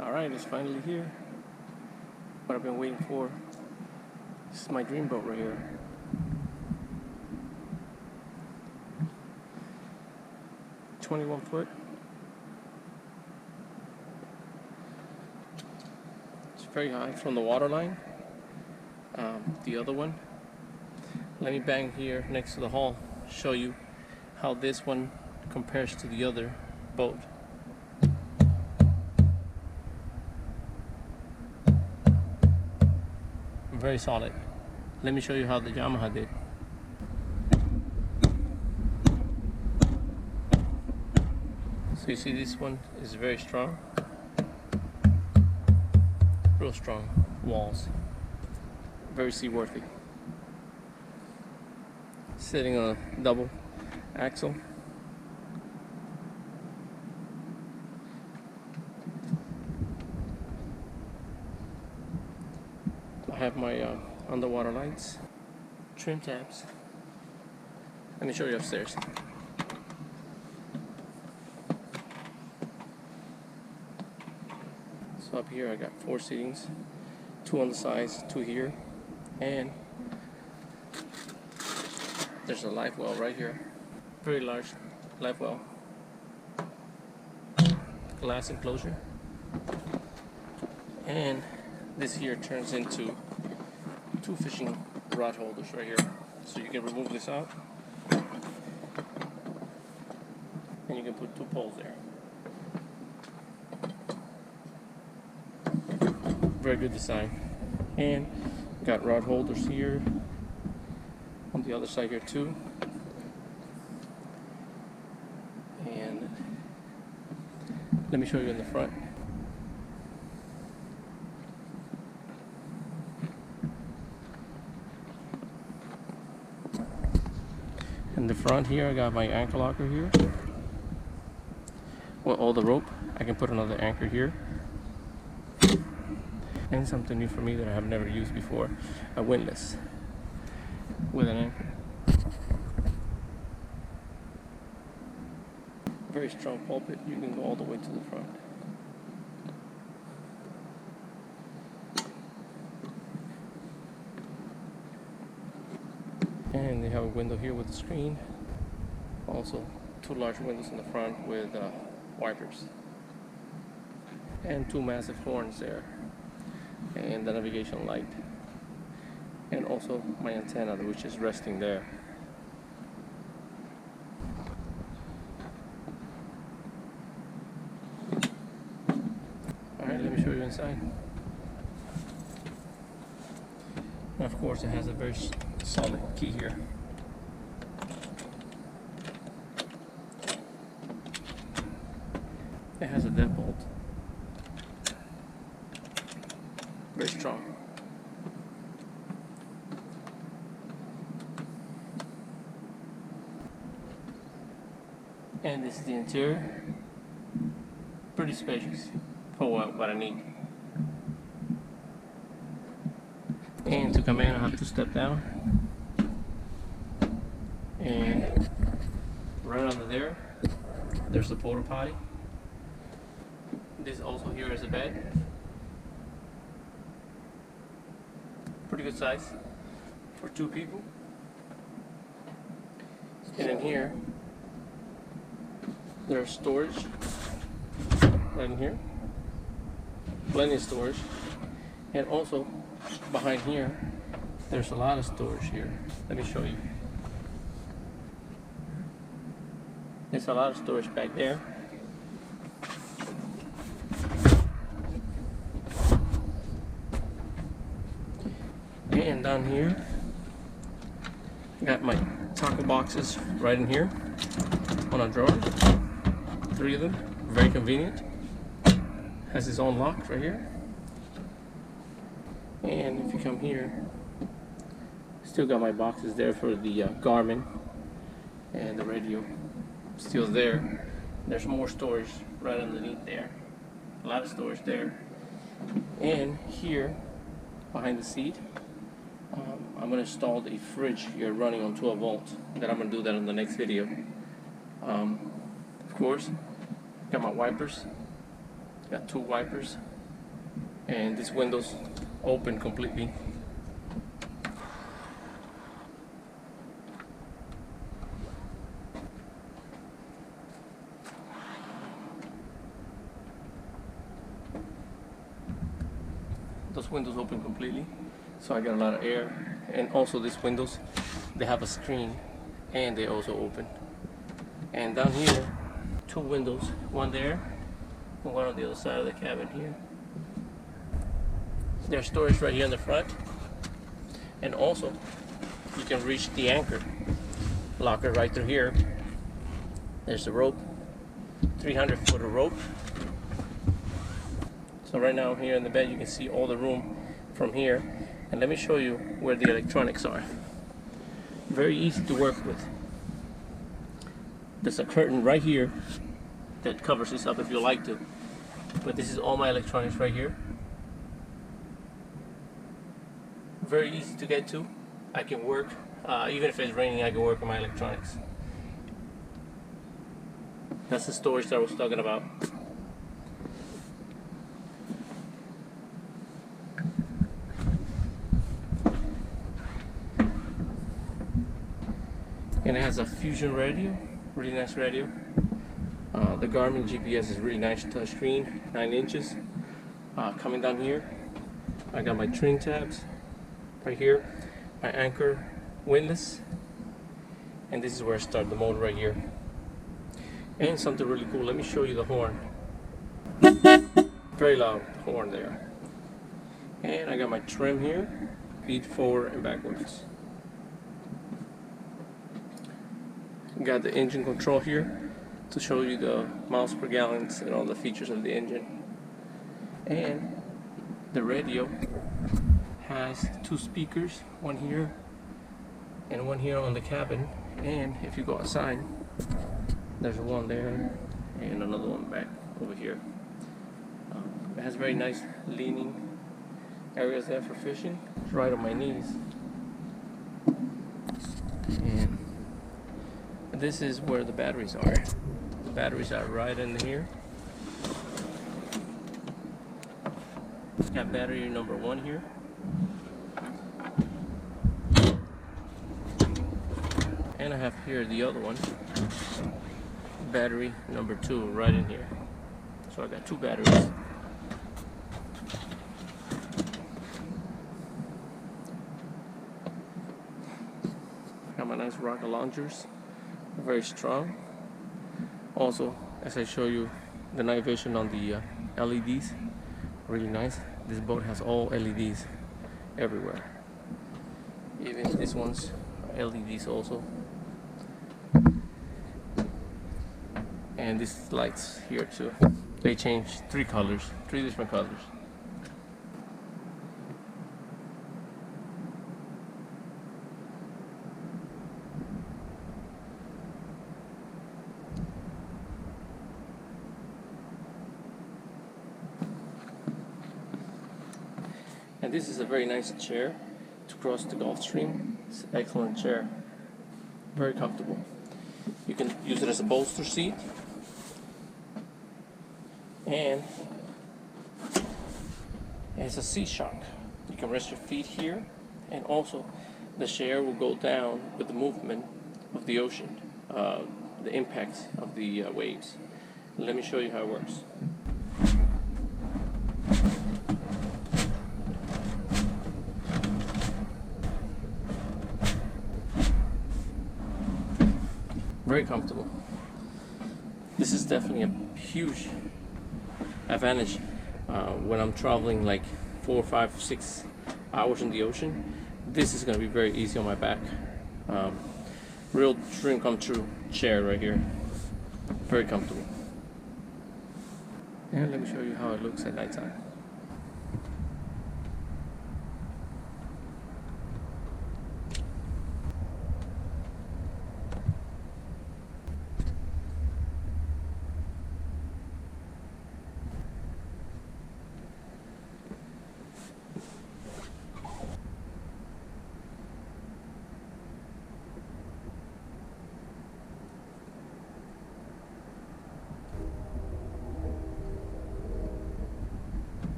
Alright, it's finally here. What I've been waiting for. This is my dream boat right here. "21 foot. It's very high from the water line. The other one. Let me bang here next to the hull, show you how this one compares to the other boat. Very solid. Let me show you how the Yamaha did. So you see this one is very strong. Real strong walls. Very seaworthy. Sitting on a double axle. I have my underwater lights, trim tabs. Let me show you upstairs. So up here I got 4 seatings, 2 on the sides, 2 here, and there's a live well right here. Very large live well. Glass enclosure. And this here turns into 2 fishing rod holders right here. So you can remove this out and you can put 2 poles there. Very good design. And got rod holders here on the other side here too. And let me show you in the front. In the front here I got my anchor locker here. With all the rope, I can put another anchor here. And something new for me that I have never used before, a windlass with an anchor. Very strong pulpit, you can go all the way to the front. And they have a window here with a screen. Also 2 large windows in the front with wipers. And 2 massive horns there. And the navigation light. And also my antenna, which is resting there. Alright, let me show you inside. And of course it has a very solid key here. It has a deadbolt. Very strong. And this is the interior. Pretty spacious for what I need. And to come in I have to step down. And right under there, there's the porta potty. This also here is a bed. Pretty good size for 2 people. And in here, there's storage right in here. Plenty of storage. And also behind here, there's a lot of storage here. Let me show you. There's a lot of storage back there. And down here, I got my tackle boxes right in here on a drawer. 3 of them, very convenient. Has its own lock right here. And if you come here, still got my boxes there for the Garmin and the radio. Still there. There's more storage right underneath there. A lot of storage there. And here, behind the seat, I'm going to install a fridge here running on 12 volts. Then I'm going to do that in the next video. Of course, got my wipers. Got 2 wipers and these windows open completely. Those windows open completely, so I got a lot of air. And also these windows, they have a screen and they also open. And down here, two windows, one there and one on the other side of the cabin here. There's storage right here in the front, and also you can reach the anchor locker right through here. There's the rope, 300-foot of rope. So right now here in the bed you can see all the room from here, and let me show you where the electronics are. Very easy to work with. There's a curtain right here that covers this up if you like to, but this is all my electronics right here. Very easy to get to. I can work, even if it's raining, I can work on my electronics. That's the storage that I was talking about. And it has a Fusion radio, really nice radio. The Garmin GPS is really nice touchscreen, 9 inches. Coming down here, I got my trim tabs right here, my anchor windlass, and this is where I start the motor right here. And something really cool, let me show you the horn. Very loud horn there. And I got my trim here, feed forward and backwards. Got the engine control here to show you the miles per gallon and all the features of the engine. And the radio has two speakers, one here and one here on the cabin. And if you go outside, there's one there and another one back over here. It has very nice leaning areas there for fishing. It's right on my knees. And this is where the batteries are. The batteries are right in here. Got battery number 1 here. And I have here the other one. Battery number 2 right in here. So I got 2 batteries. Got my nice rocket launchers. Very strong. Also, as I show you the night vision on the LEDs, really nice. This boat has all LEDs everywhere. Even this one's LEDs also. And these lights here too. They change 3 colors, 3 different colors. And this is a very nice chair to cross the Gulf Stream. It's an excellent chair. Very comfortable. You can use it as a bolster seat. And it's a seat shock. You can rest your feet here, and also the chair will go down with the movement of the ocean, the impact of the waves. Let me show you how it works. Very comfortable. This is definitely a huge advantage when I'm traveling like 4, 5, 6 hours in the ocean. This is going to be very easy on my back. Real dream come true chair right here. Very comfortable. And let me show you how it looks at nighttime.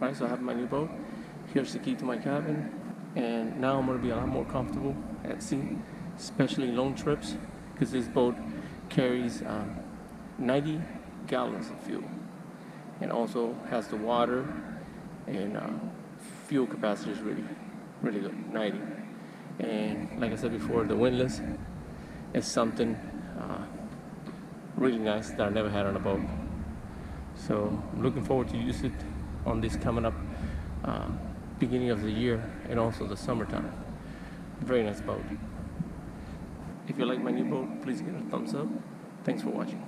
Alright, so I have my new boat. Here's the key to my cabin, and now I'm going to be a lot more comfortable at sea, especially long trips, because this boat carries 90 gallons of fuel, and also has the water, and fuel capacity is really good, 90. And like I said before, the windlass is something really nice that I never had on a boat. So I'm looking forward to use it on this coming up beginning of the year, and also the summertime. Very nice boat. If you like my new boat, please give it a thumbs up. Thanks for watching.